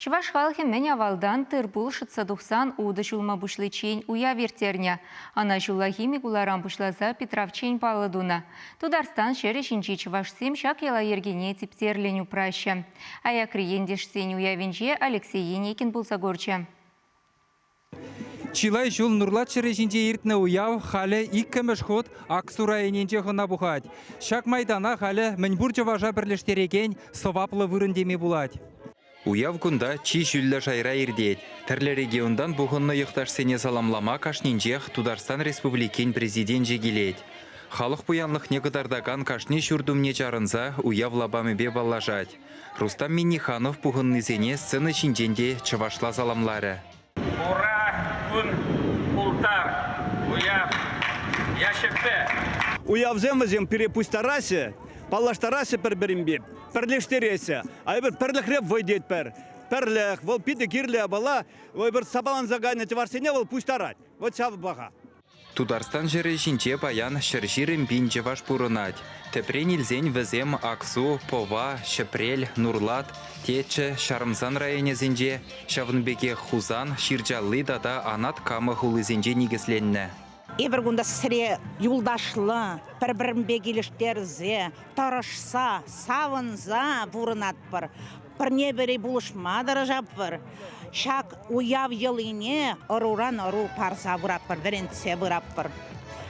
Чуваш халхи авалдан тырбул шытса 90 уды жулма бушлычень уя вертерня. Ана жула химикуларан бушлаза Петровчень палыдуна. Тударстан шері шинчи чувашсем шак ела ергене типтерленю праща. Ая криендешсен уя венже Алексей Енекин булса горча. Чилай жул нурлат шережинде иртне уяв хале иккемеш ход Аксура ененже хына бухать. Шак майдана хале мінбурча важа бірлештереген соваплы вырындеме булать. Уяв күнда чи жүллі жайра ирдет. Тірлі региондан бұғынны йықташ сене саламлама кашнинжех Тударстан Республикен президент жегелет. Халық бұянлық негідардаган кашни шүрдумне жарынза уяв лабамебе баллажать. Рустам Минниханов бұғынны зене сцены шинженде чывашла саламлары. Ура, күн, пултар, уяв, яшепе. Уявземізем перепустарасы, палаштарасы бір-бірінбе. Пірлештересі, айбір пірліхреп войдет пір. Пірліх, ол пиді кирлі бала, ойбір сабалан заганеті варсене, ол пуштарать. Вот сабы баға. Тударстан жері жинче баян шыржирым бин жеваш пурынать. Тепрен илзен візем Аксу, Пова, Шепрель, Нурлат, Тече, Шармзан районе зенже, Шавынбеке Хузан, Ширжаллы дада анат камы хулы зенже негізленні. Эвергунда сіре юлдашлы, бір-бірінбе келіштерзе, тарышса, савынза бұрынат бір. Бірне бірі бұлышма дырыжап бір. Шак уяв еліне ұруран ұру парса бұрап бір, веренце бұрап бір.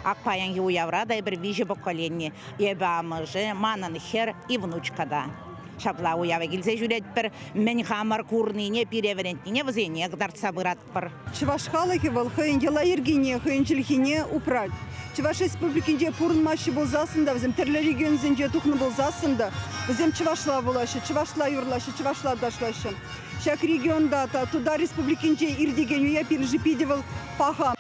Акпаянги уяврада бір вижі поколенне, ебі амыжы, манын хер и внучкада. Шапла уявы келсе жүрет бір, мен хамар курнине переверентіне візене қдарца бұрат бір. Чуваш халахи был хыйндела ергене, хыйнчилхине упрать. Чуваш республикинде пурнмаши болзасында, взем терлі регионзенде тухны болзасында, взем чувашла булашы, чувашла юрлашы, чувашла дашлашы. Шак регионда туда республикинде ирдеген уя пережипидевал паха.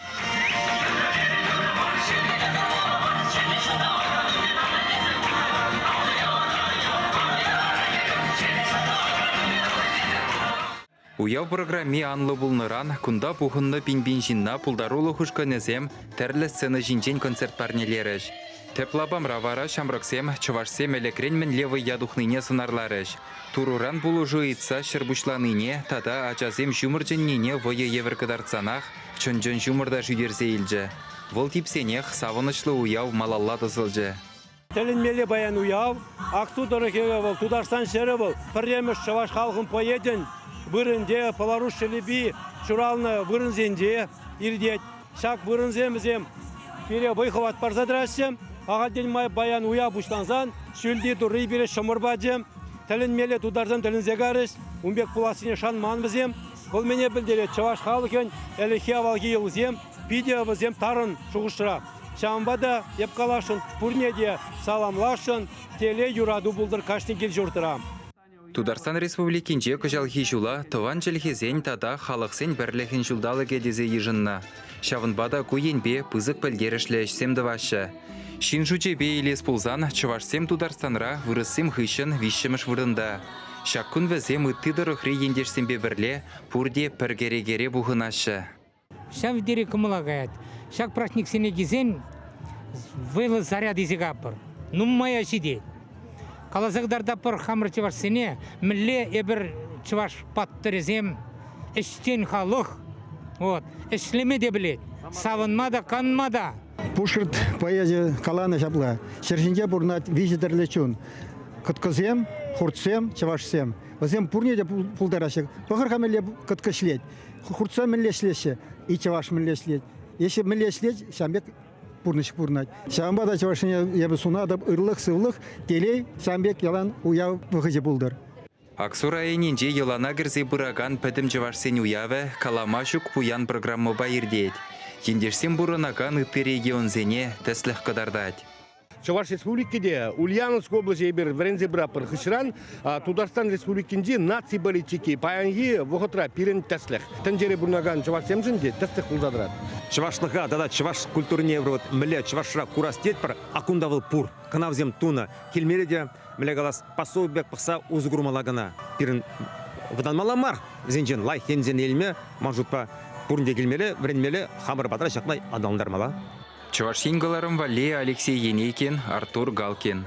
Уяв программе анлы булныран, кунда бұғынны пин-бин жинна пулдарулы хушканезем тәрлі сцена жинчен концерт парнелеріш. Теплабам равара шамраксем, чывашсем элекрен мен левый ядухныне сынарларыш. Туруран булу жуитса шырбушланыне, тада ачазем жумырженнене войы еверкадарцанах, чонжон жумырда жүйдерзе илже. Вол типсенех савынышлы уяв малалла дызылже. Тәлінмелі баян уяв, Аксу дұрықеге бол, Тударстан шері бол, пірреміш чываш халқын поеден, Вырынде, Паларуш шелеби, Шуралны вырынзенде, ирдет, шак вырынземізем, пере выховат парзадрасем, ағаден май баян уя буштанзан, шүлді дұры бере шымырбадем, тілін меле Тударзан тілін зегарыш, умбек пуласыне шанманбызем, бұл мене білдері чаваш халыкен, әліхе авалги елзем, пиде візем тарын шуғышыра. Шамбада епкалашын, пурнеде саламлашын, теле юраду бұлдыр кашны кел жұртыра. Тударстан Республикинче кыжалхи жула тован челхезен тада халықсен бірліхін жулдалы кедезе ежынна. Шавынбада куенбе пызык пілдерішлі семдівашы. Шинжуче бе елес пулзан чывашсем Тударстанра вырыссем хыщын вишшіміш вырында. Шаккун візем үттидыры хри ендешсембе бірле пурде піргере-гере бұғынашы. Шав дере кымылагаят. Шак праздник сене кезен вылы заряд изегапыр. Нуммая шиде. Қалазығдарда пыр хамыр чываш сене, мүлле ебір чываш паттырезем, іштен халық, ішлеме де білет, савынма да, қанма да. Пушырт поэзия каланы жапла, шершінге бұрнат визитерлі чун. Күткізем, хұртсем, чывашсем. Өзем пұрнеде пұлдарашық, бұғыр қамеле күткішлет. Хұртсем мүлле шлеші, и чываш мүлле шлет. Еші мүлле шлет, шамбек пурнышык пурнать. Шамбада чавашыне ебі сунадып ырлық сывлық телей шамбек ялан уяв бұғыжы бұлдыр. Аксу районенде елана кірзе бұраган пәдім жывашсен уявы каламашук пуян программы байырдет. Ендешсен бұрынаган үтті регионзене тәсліх қадардать. Чуваш республикеде Ульяновск области ебір врензе брапыр хышран, Тударстан республикенде наци политики паянги вғытра пирен тәсліх. Тәнжері бұрнаган чуваш семжінде тәсліх ұлзадырады. Чывашлыға, дада чываш культурне еврот, міле чывашра курастет пір, акундавыл пур, кынавзем туна, келмереде, міле галас пасуыбек пықса узгурмалагына. Пирін вданмаламар, зенжен лай хензен елме, мажутпа пурнде келмелі, вренмелі, хамыр батра шақлай адалындармала. Чуваш сингаларым вале Алексей Енекин, Артур Галкин.